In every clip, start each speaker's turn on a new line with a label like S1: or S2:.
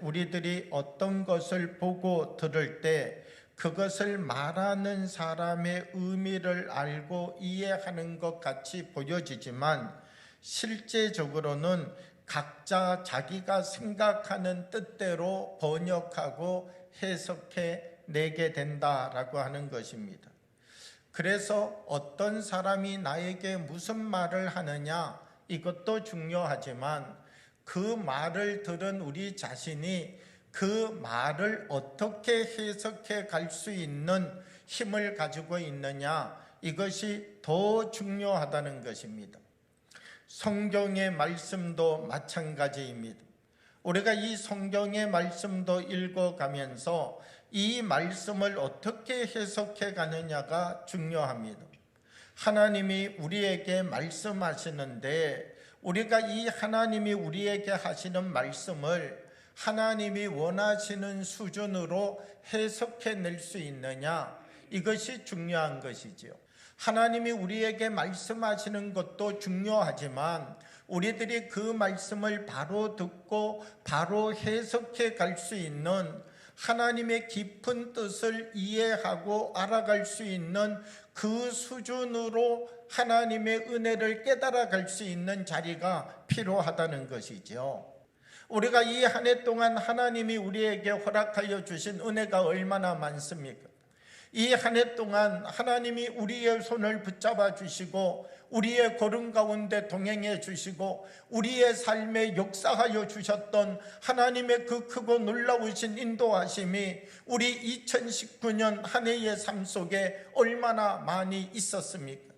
S1: 우리들이 어떤 것을 보고 들을 때 그것을 말하는 사람의 의미를 알고 이해하는 것 같이 보여지지만 실제적으로는 각자 자기가 생각하는 뜻대로 번역하고 해석해 내게 된다라고 하는 것입니다. 그래서 어떤 사람이 나에게 무슨 말을 하느냐 이것도 중요하지만 그 말을 들은 우리 자신이 그 말을 어떻게 해석해 갈 수 있는 힘을 가지고 있느냐 이것이 더 중요하다는 것입니다. 성경의 말씀도 마찬가지입니다. 우리가 이 성경의 말씀도 읽어가면서 이 말씀을 어떻게 해석해 가느냐가 중요합니다. 하나님이 우리에게 말씀하시는데 우리가 이 하나님이 우리에게 하시는 말씀을 하나님이 원하시는 수준으로 해석해낼 수 있느냐 이것이 중요한 것이지요. 하나님이 우리에게 말씀하시는 것도 중요하지만 우리들이 그 말씀을 바로 듣고 바로 해석해 갈 수 있는 하나님의 깊은 뜻을 이해하고 알아갈 수 있는 그 수준으로 하나님의 은혜를 깨달아 갈 수 있는 자리가 필요하다는 것이죠. 우리가 이 한 해 동안 하나님이 우리에게 허락하여 주신 은혜가 얼마나 많습니까? 이 한 해 동안 하나님이 우리의 손을 붙잡아 주시고 우리의 걸음 가운데 동행해 주시고 우리의 삶에 역사하여 주셨던 하나님의 그 크고 놀라우신 인도하심이 우리 2019년 한 해의 삶 속에 얼마나 많이 있었습니까?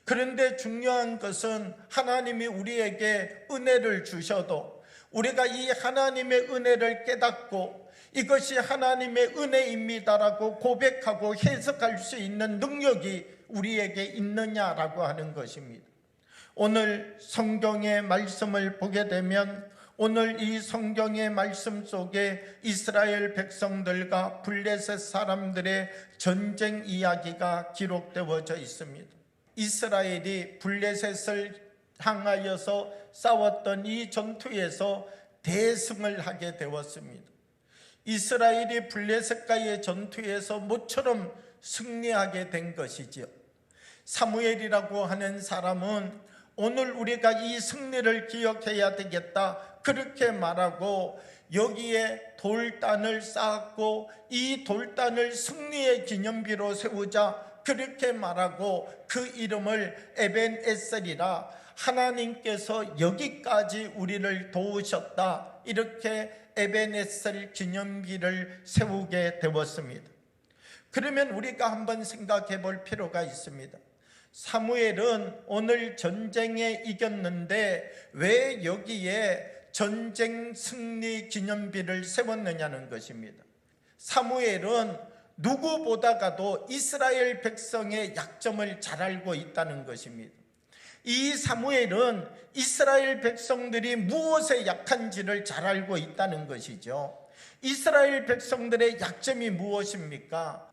S1: 그런데 중요한 것은 하나님이 우리에게 은혜를 주셔도 우리가 이 하나님의 은혜를 깨닫고 이것이 하나님의 은혜입니다라고 고백하고 해석할 수 있는 능력이 우리에게 있느냐라고 하는 것입니다. 오늘 성경의 말씀을 보게 되면 오늘 이 성경의 말씀 속에 이스라엘 백성들과 블레셋 사람들의 전쟁 이야기가 기록되어져 있습니다. 이스라엘이 블레셋을 향하여서 싸웠던 이 전투에서 대승을 하게 되었습니다. 이스라엘이 블레셋과의 전투에서 모처럼 승리하게 된 것이지요. 사무엘이라고 하는 사람은 오늘 우리가 이 승리를 기억해야 되겠다 그렇게 말하고 여기에 돌단을 쌓았고 이 돌단을 승리의 기념비로 세우자 그렇게 말하고 그 이름을 에벤에셀이라 하나님께서 여기까지 우리를 도우셨다 이렇게 에벤에셀 기념비를 세우게 되었습니다. 그러면 우리가 한번 생각해 볼 필요가 있습니다. 사무엘은 오늘 전쟁에 이겼는데 왜 여기에 전쟁 승리 기념비를 세웠느냐는 것입니다. 사무엘은 누구보다가도 이스라엘 백성의 약점을 잘 알고 있다는 것입니다. 이 사무엘은 이스라엘 백성들이 무엇에 약한지를 잘 알고 있다는 것이죠. 이스라엘 백성들의 약점이 무엇입니까?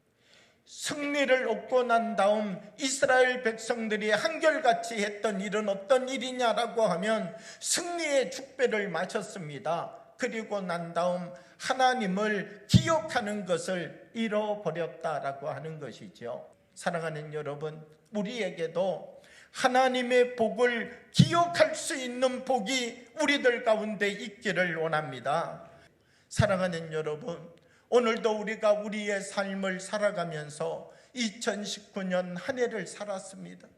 S1: 승리를 얻고 난 다음 이스라엘 백성들이 한결같이 했던 일은 어떤 일이냐라고 하면 승리의 축배를 마셨습니다. 그리고 난 다음 하나님을 기억하는 것을 잃어버렸다라고 하는 것이죠. 사랑하는 여러분, 우리에게도 하나님의 복을 기억할 수 있는 복이 우리들 가운데 있기를 원합니다. 사랑하는 여러분, 오늘도 우리가 우리의 삶을 살아가면서 2019년 한 해를 살았습니다.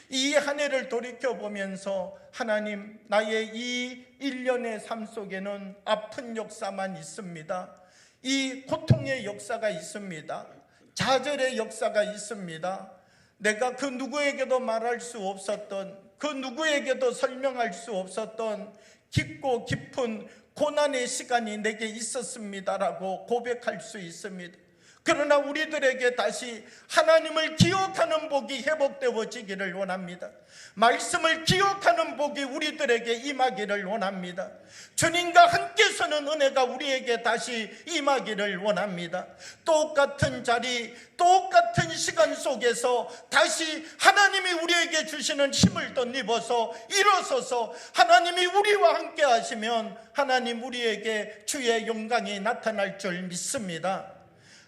S1: 이 한 해를 돌이켜보면서 하나님, 나의 이 1년의 삶 속에는 아픈 역사만 있습니다. 이 고통의 역사가 있습니다. 좌절의 역사가 있습니다. 내가 그 누구에게도 말할 수 없었던, 그 누구에게도 설명할 수 없었던 깊고 깊은 고난의 시간이 내게 있었습니다라고 고백할 수 있습니다. 그러나 우리들에게 다시 하나님을 기억하는 복이 회복되어지기를 원합니다. 말씀을 기억하는 복이 우리들에게 임하기를 원합니다. 주님과 함께 서는 은혜가 우리에게 다시 임하기를 원합니다. 똑같은 자리, 똑같은 시간 속에서 다시 하나님이 우리에게 주시는 힘을 덧입어서 일어서서 하나님이 우리와 함께 하시면 하나님 우리에게 주의 영광이 나타날 줄 믿습니다.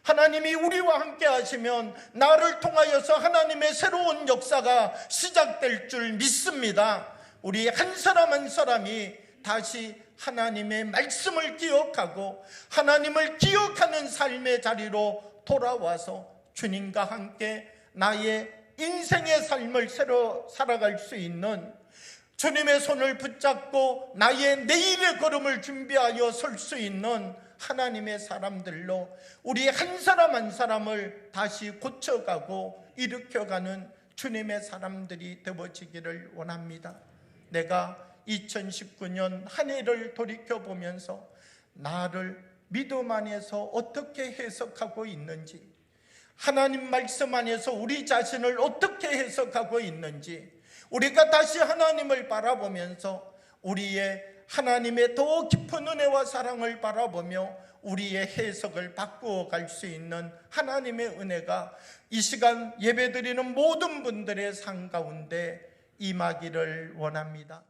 S1: 하나님이 우리와 함께 하시면 나를 통하여서 하나님의 새로운 역사가 시작될 줄 믿습니다. 우리 한 사람 한 사람이 다시 하나님의 말씀을 기억하고 하나님을 기억하는 삶의 자리로 돌아와서 주님과 함께 나의 인생의 삶을 새로 살아갈 수 있는, 주님의 손을 붙잡고 나의 내일의 걸음을 준비하여 설 수 있는 하나님의 사람들로 우리 한 사람 한 사람을 다시 고쳐가고 일으켜가는 주님의 사람들이 되어지기를 원합니다. 내가 2019년 한 해를 돌이켜보면서 나를 믿음 안에서 어떻게 해석하고 있는지, 하나님 말씀 안에서 우리 자신을 어떻게 해석하고 있는지, 우리가 다시 하나님을 바라보면서 우리의 하나님의 더 깊은 은혜와 사랑을 바라보며 우리의 해석을 바꾸어 갈 수 있는 하나님의 은혜가 이 시간 예배드리는 모든 분들의 삶 가운데 임하기를 원합니다.